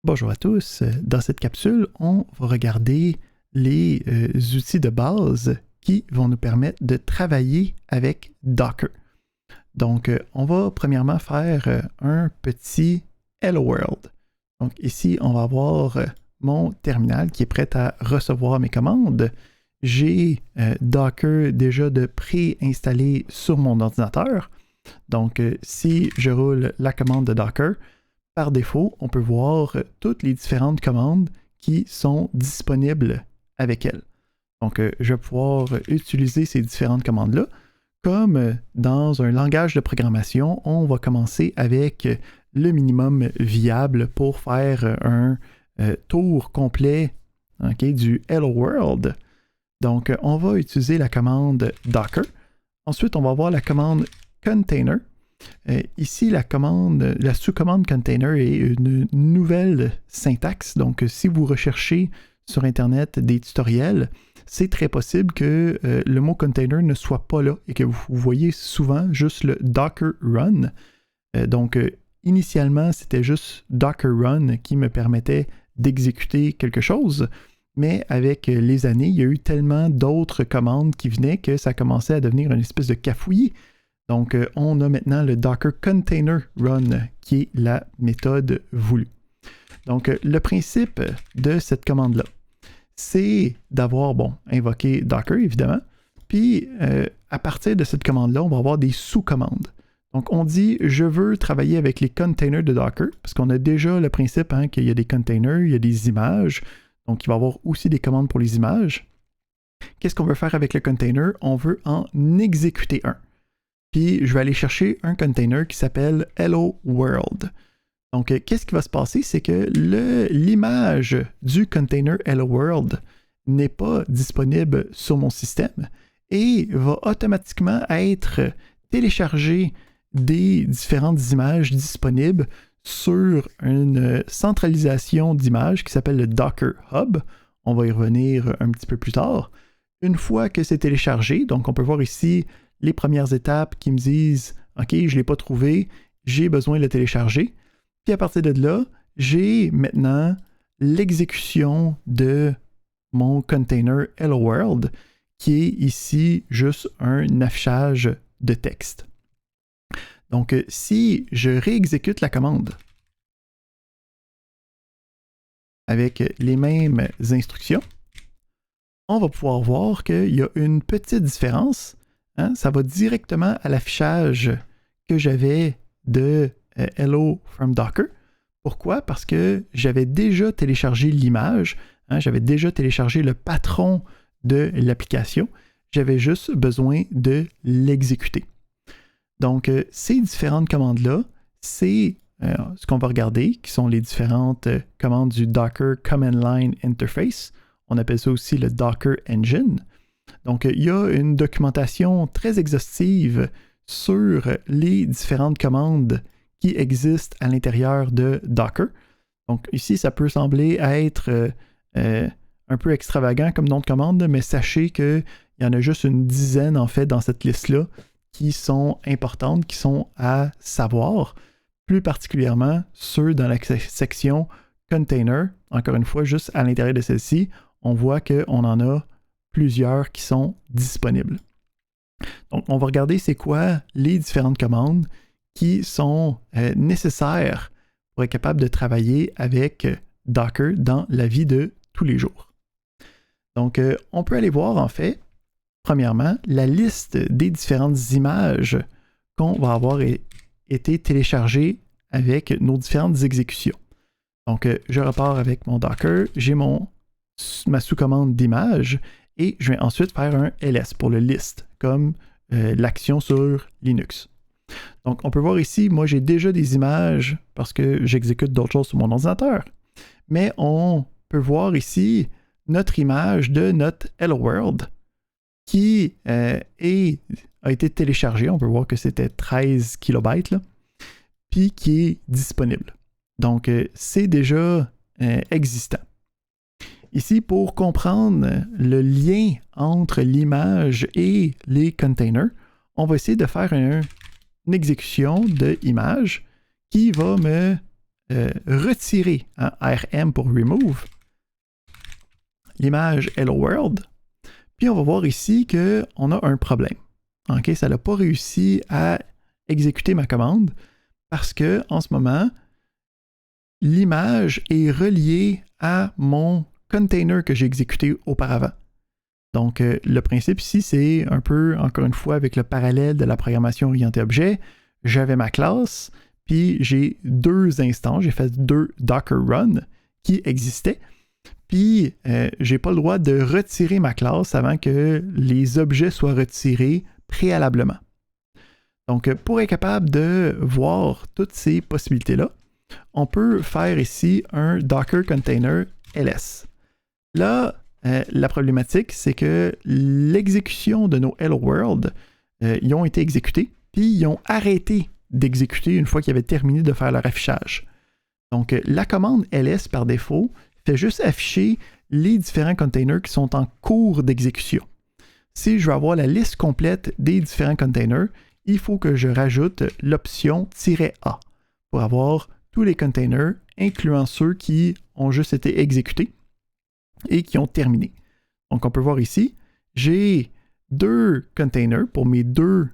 Bonjour à tous. Dans cette capsule, on va regarder les outils de base qui vont nous permettre de travailler avec Docker. Donc, on va premièrement faire un petit Hello World. Donc ici, on va avoir mon terminal qui est prêt à recevoir mes commandes. J'ai Docker déjà de préinstallé sur mon ordinateur. Donc, si je roule la commande de Docker, par défaut, on peut voir toutes les différentes commandes qui sont disponibles avec elle. Donc, je vais pouvoir utiliser ces différentes commandes-là. Comme dans un langage de programmation, on va commencer avec le minimum viable pour faire un tour complet du Hello World. Donc, on va utiliser la commande Docker. Ensuite, on va avoir la commande Container. Ici, la sous-commande container est une nouvelle syntaxe. Donc, si vous recherchez sur Internet des tutoriels, c'est très possible que le mot container ne soit pas là et que vous voyez souvent juste le Docker Run. Donc, initialement, c'était juste Docker Run qui me permettait d'exécuter quelque chose. Mais avec les années, il y a eu tellement d'autres commandes qui venaient que ça commençait à devenir une espèce de cafouillis. Donc, on a maintenant le Docker Container Run, qui est la méthode voulue. Donc, le principe de cette commande-là, c'est d'avoir, invoqué Docker, évidemment, puis à partir de cette commande-là, on va avoir des sous-commandes. Donc, on dit, je veux travailler avec les containers de Docker, parce qu'on a déjà le principe qu'il y a des containers, il y a des images, donc il va y avoir aussi des commandes pour les images. Qu'est-ce qu'on veut faire avec le container? On veut en exécuter un. Puis je vais aller chercher un container qui s'appelle Hello World. Donc, qu'est-ce qui va se passer? C'est que l'image du container Hello World n'est pas disponible sur mon système et va automatiquement être téléchargée des différentes images disponibles sur une centralisation d'images qui s'appelle le Docker Hub. On va y revenir un petit peu plus tard. Une fois que c'est téléchargé, donc on peut voir ici les premières étapes qui me disent « Ok, je ne l'ai pas trouvé, j'ai besoin de le télécharger. » Puis à partir de là, j'ai maintenant l'exécution de mon container Hello World, qui est ici juste un affichage de texte. Donc, si je réexécute la commande avec les mêmes instructions, on va pouvoir voir qu'il y a une petite différence. Ça va directement à l'affichage que j'avais de Hello from Docker. Pourquoi? Parce que j'avais déjà téléchargé l'image, j'avais déjà téléchargé le patron de l'application. J'avais juste besoin de l'exécuter. Donc, ces différentes commandes-là, c'est ce qu'on va regarder, qui sont les différentes commandes du Docker Command Line Interface. On appelle ça aussi le Docker Engine. Donc, il y a une documentation très exhaustive sur les différentes commandes qui existent à l'intérieur de Docker. Donc, ici, ça peut sembler être un peu extravagant comme nom de commande, mais sachez qu'il y en a juste une dizaine, en fait, dans cette liste-là qui sont importantes, qui sont à savoir, plus particulièrement ceux dans la section Container. Encore une fois, juste à l'intérieur de celle-ci, on voit qu'on en a plusieurs qui sont disponibles. Donc, on va regarder c'est quoi les différentes commandes qui sont nécessaires pour être capable de travailler avec Docker dans la vie de tous les jours. Donc, on peut aller voir en fait, premièrement, la liste des différentes images qu'on va avoir été téléchargées avec nos différentes exécutions. Donc, je repars avec mon Docker, j'ai ma sous-commande d'image et je vais ensuite faire un ls pour le list, comme l'action sur Linux. Donc, on peut voir ici, moi j'ai déjà des images parce que j'exécute d'autres choses sur mon ordinateur. Mais on peut voir ici notre image de notre Hello World qui a été téléchargée. On peut voir que c'était 13 kilobytes, là, puis qui est disponible. Donc, c'est déjà existant. Ici, pour comprendre le lien entre l'image et les containers, on va essayer de faire une exécution d'image qui va me retirer RM pour remove l'image Hello World. Puis on va voir ici qu'on a un problème. Okay? Ça n'a pas réussi à exécuter ma commande parce que en ce moment, l'image est reliée à mon container que j'ai exécuté auparavant. Donc, le principe ici, c'est un peu, encore une fois, avec le parallèle de la programmation orientée objet. J'avais ma classe, puis j'ai deux instances, j'ai fait deux Docker Run qui existaient. Puis, j'ai pas le droit de retirer ma classe avant que les objets soient retirés préalablement. Donc, pour être capable de voir toutes ces possibilités-là, on peut faire ici un Docker Container LS. Là, la problématique, c'est que l'exécution de nos Hello World, ils ont été exécutés, puis ils ont arrêté d'exécuter une fois qu'ils avaient terminé de faire leur affichage. Donc, la commande ls, par défaut, fait juste afficher les différents containers qui sont en cours d'exécution. Si je veux avoir la liste complète des différents containers, il faut que je rajoute l'option "-a" pour avoir tous les containers, incluant ceux qui ont juste été exécutés et qui ont terminé. Donc, on peut voir ici, j'ai deux containers pour mes deux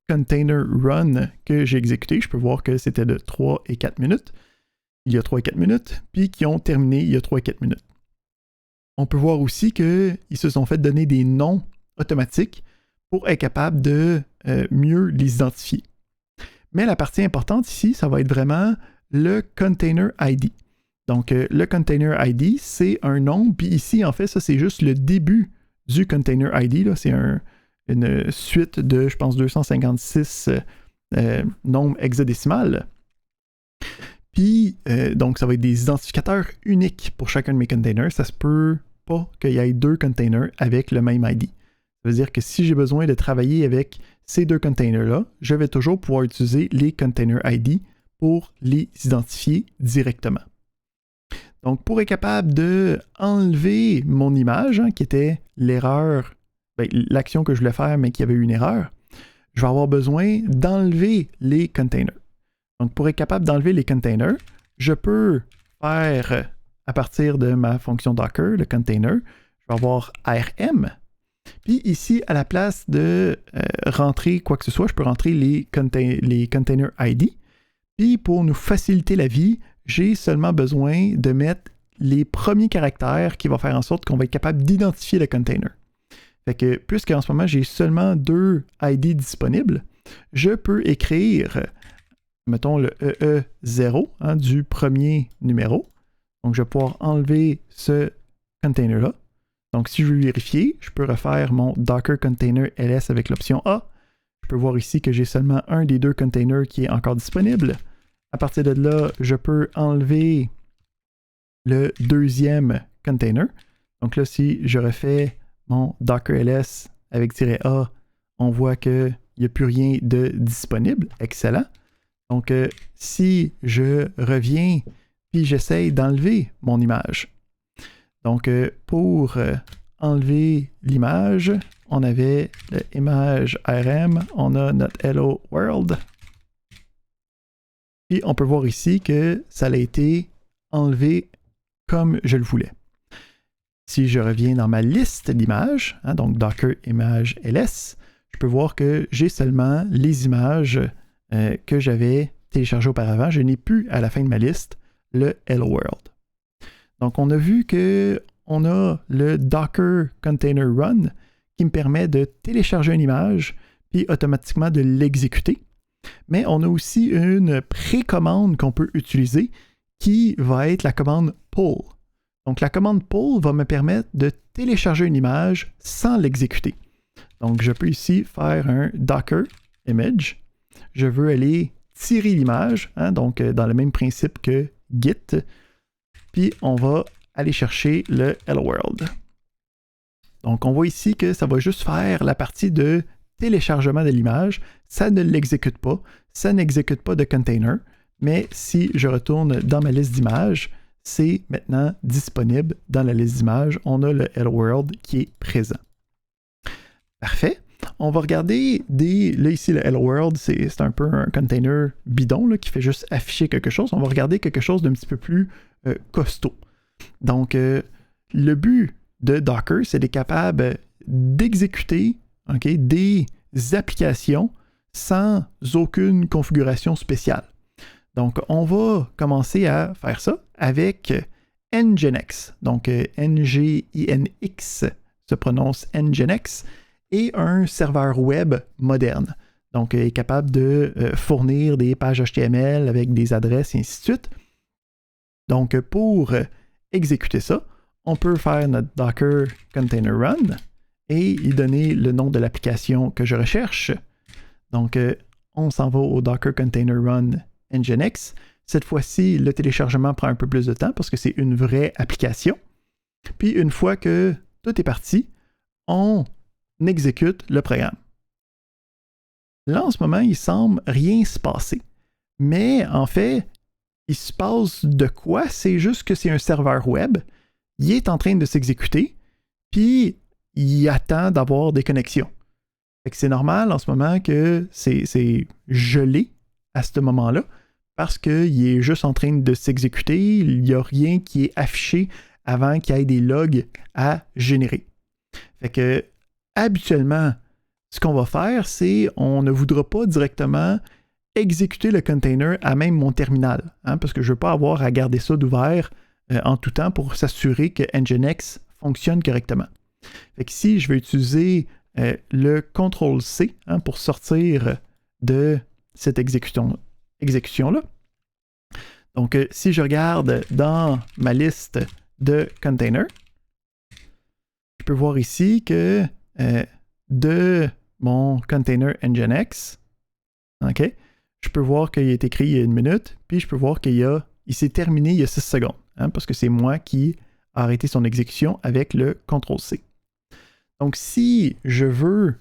container run que j'ai exécutés. Je peux voir que c'était de 3 et 4 minutes, il y a 3 et 4 minutes, puis qui ont terminé il y a 3 et 4 minutes. On peut voir aussi qu'ils se sont fait donner des noms automatiques pour être capable de mieux les identifier. Mais la partie importante ici, ça va être vraiment le Container ID. Donc, le Container ID, c'est un nom, puis ici, en fait, ça, c'est juste le début du Container ID. Là. C'est une suite de, je pense, 256 nombres hexadécimales. Puis, donc, ça va être des identificateurs uniques pour chacun de mes containers. Ça se peut pas qu'il y ait deux containers avec le même ID. Ça veut dire que si j'ai besoin de travailler avec ces deux containers-là, je vais toujours pouvoir utiliser les Container ID pour les identifier directement. Donc, pour être capable de enlever mon image, qui était l'erreur, l'action que je voulais faire, mais qui avait eu une erreur, je vais avoir besoin d'enlever les containers. Donc, pour être capable d'enlever les containers, je peux faire, à partir de ma fonction Docker, le container, je vais avoir RM. Puis ici, à la place de rentrer quoi que ce soit, je peux rentrer les container ID. Puis pour nous faciliter la vie, j'ai seulement besoin de mettre les premiers caractères qui vont faire en sorte qu'on va être capable d'identifier le container. Fait que, puisqu'en ce moment, j'ai seulement deux ID disponibles, je peux écrire, mettons, le EE0 du premier numéro. Donc, je vais pouvoir enlever ce container-là. Donc, si je veux vérifier, je peux refaire mon Docker Container LS avec l'option A. Je peux voir ici que j'ai seulement un des deux containers qui est encore disponible. À partir de là, je peux enlever le deuxième container. Donc là, si je refais mon Docker LS avec "-a", on voit qu'il n'y a plus rien de disponible. Excellent. Donc, si je reviens puis j'essaye d'enlever mon image. Donc, pour enlever l'image, on avait l'image RM, on a notre Hello World. Puis on peut voir ici que ça a été enlevé comme je le voulais. Si je reviens dans ma liste d'images, donc Docker Image LS, je peux voir que j'ai seulement les images que j'avais téléchargées auparavant. Je n'ai plus à la fin de ma liste le Hello World. Donc on a vu qu'on a le Docker Container Run qui me permet de télécharger une image puis automatiquement de l'exécuter. Mais on a aussi une précommande qu'on peut utiliser qui va être la commande pull. Donc la commande pull va me permettre de télécharger une image sans l'exécuter. Donc je peux ici faire un Docker Image. Je veux aller tirer l'image, donc dans le même principe que Git. Puis on va aller chercher le Hello World. Donc on voit ici que ça va juste faire la partie de téléchargement de l'image. Ça ne l'exécute pas. Ça n'exécute pas de container. Mais si je retourne dans ma liste d'images, c'est maintenant disponible dans la liste d'images. On a le Hello World qui est présent. Parfait. On va regarder là ici le Hello World, c'est un peu un container bidon là, qui fait juste afficher quelque chose. On va regarder quelque chose d'un petit peu plus costaud. Donc, le but de Docker, c'est d'être capable d'exécuter des applications sans aucune configuration spéciale. Donc, on va commencer à faire ça avec Nginx. Donc, Nginx se prononce Nginx, et un serveur web moderne. Donc, est capable de fournir des pages HTML avec des adresses et ainsi de suite. Donc, pour exécuter ça, on peut faire notre Docker Container Run et y donner le nom de l'application que je recherche. Donc, on s'en va au Docker Container Run Nginx. Cette fois-ci, le téléchargement prend un peu plus de temps parce que c'est une vraie application. Puis, une fois que tout est parti, on exécute le programme. Là, en ce moment, il semble rien se passer. Mais en fait, il se passe de quoi? C'est juste que c'est un serveur web. Il est en train de s'exécuter, puis il attend d'avoir des connexions. Fait que c'est normal en ce moment que c'est gelé à ce moment-là, parce qu'il est juste en train de s'exécuter. Il n'y a rien qui est affiché avant qu'il y ait des logs à générer. Fait que habituellement, ce qu'on va faire, c'est on ne voudra pas directement exécuter le container à même mon terminal, parce que je ne veux pas avoir à garder ça d'ouvert en tout temps pour s'assurer que Nginx fonctionne correctement. Fait que si je vais utiliser le CTRL-C pour sortir de cette exécution-là, donc si je regarde dans ma liste de containers, je peux voir ici que de mon container Nginx, je peux voir qu'il est écrit il y a 1 minute, puis je peux voir qu'il s'est terminé il y a 6 secondes, parce que c'est moi qui a arrêté son exécution avec le CTRL-C. Donc, si je veux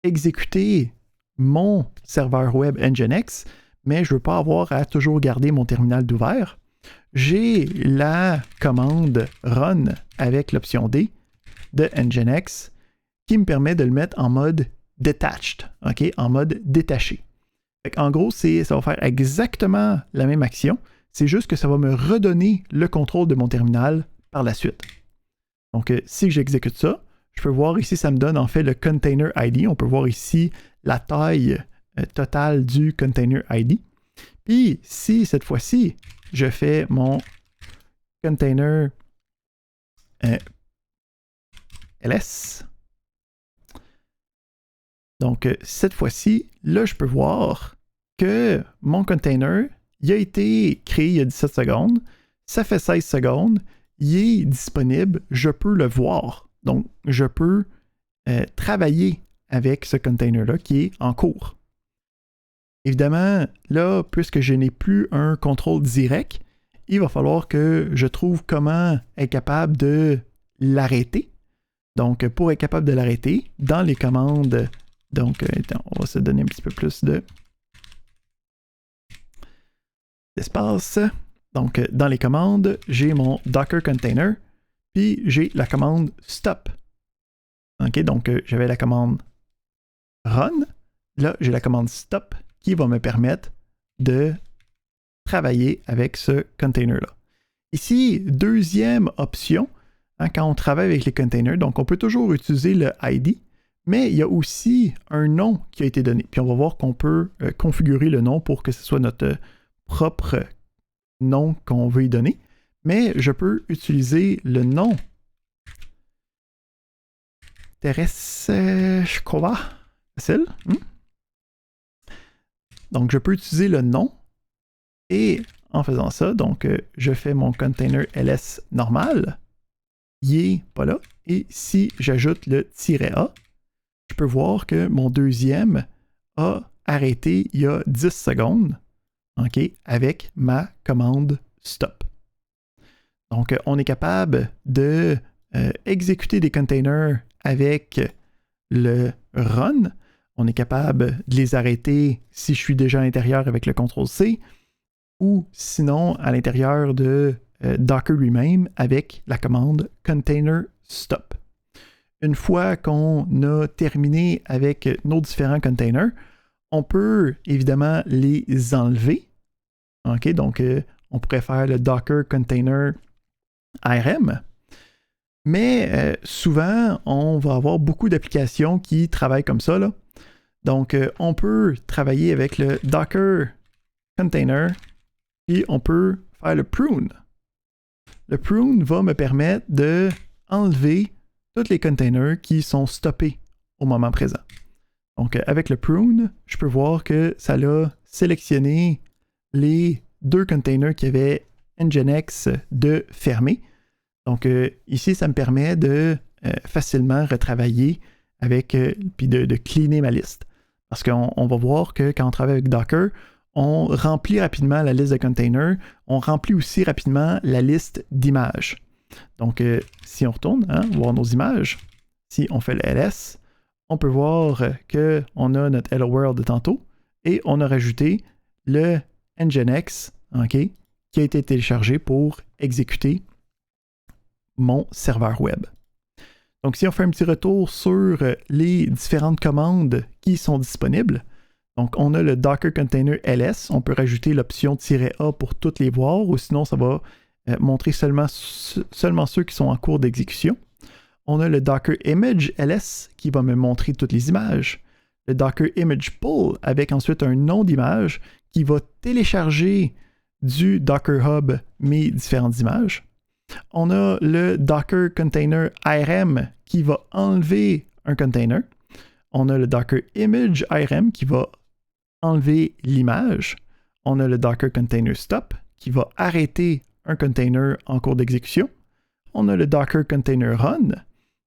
exécuter mon serveur web Nginx, mais je ne veux pas avoir à toujours garder mon terminal d'ouvert, j'ai la commande run avec l'option D de Nginx qui me permet de le mettre en mode detached, en mode détaché. En gros, ça va faire exactement la même action, c'est juste que ça va me redonner le contrôle de mon terminal par la suite. Donc, si j'exécute ça, je peux voir ici, ça me donne en fait le container ID. On peut voir ici la taille totale du container ID. Puis, si cette fois-ci, je fais mon container ls, donc cette fois-ci, là, je peux voir que mon container, il a été créé il y a 17 secondes, ça fait 16 secondes, il est disponible, je peux le voir. Donc, je peux travailler avec ce container-là qui est en cours. Évidemment, là, puisque je n'ai plus un contrôle direct, il va falloir que je trouve comment être capable de l'arrêter. Donc, pour être capable de l'arrêter, dans les commandes, donc, on va se donner un petit peu plus d'espace. Donc, dans les commandes, j'ai mon Docker container, puis j'ai la commande stop. Donc, j'avais la commande run. Là, j'ai la commande stop qui va me permettre de travailler avec ce container-là. Ici, deuxième option, quand on travaille avec les containers, donc on peut toujours utiliser le ID, mais il y a aussi un nom qui a été donné. Puis on va voir qu'on peut configurer le nom pour que ce soit notre propre nom qu'on veut y donner. Mais je peux utiliser le nom Tereshkova. Facile. Donc, je peux utiliser le nom et en faisant ça, donc je fais mon container ls normal. Il n'est pas là. Et si j'ajoute le "-a", je peux voir que mon deuxième a arrêté il y a 10 secondes, avec ma commande stop. Donc, on est capable de exécuter des containers avec le run. On est capable de les arrêter si je suis déjà à l'intérieur avec le CTRL-C, ou sinon à l'intérieur de Docker lui-même avec la commande container stop. une fois qu'on a terminé avec nos différents containers, on peut évidemment les enlever. OK, donc on pourrait faire le Docker Container ARM. Mais souvent, on va avoir beaucoup d'applications qui travaillent comme ça, là. Donc, on peut travailler avec le Docker Container, puis on peut faire le prune. Le prune va me permettre de enlever tous les containers qui sont stoppés au moment présent. Donc, avec le prune, je peux voir que ça a sélectionné les 2 containers qui avaient Nginx de fermés. Donc, ici, ça me permet de facilement retravailler avec, puis de cleaner ma liste. Parce qu'on va voir que quand on travaille avec Docker, on remplit rapidement la liste de containers, on remplit aussi rapidement la liste d'images. Donc, si on retourne, voir nos images, si on fait le ls, on peut voir qu'on a notre Hello World de tantôt et on a rajouté le Nginx, okay, qui a été téléchargé pour exécuter mon serveur web. Donc, si on fait un petit retour sur les différentes commandes qui sont disponibles, donc on a le Docker Container ls, on peut rajouter l'option "-a" pour toutes les voir, ou sinon ça va montrer seulement ceux qui sont en cours d'exécution. On a le Docker Image ls qui va me montrer toutes les images. Le Docker Image Pull avec ensuite un nom d'image qui va télécharger du Docker Hub mes différentes images. On a le Docker Container ARM qui va enlever un container. On a le Docker Image ARM qui va enlever l'image. On a le Docker Container Stop qui va arrêter un container en cours d'exécution. On a le Docker Container Run.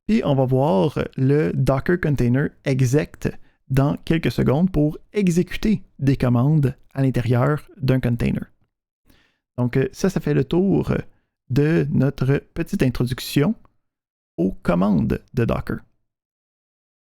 Puis on va voir le Docker Container Exec dans quelques secondes pour exécuter des commandes à l'intérieur d'un container. Donc ça fait le tour de notre petite introduction aux commandes de Docker.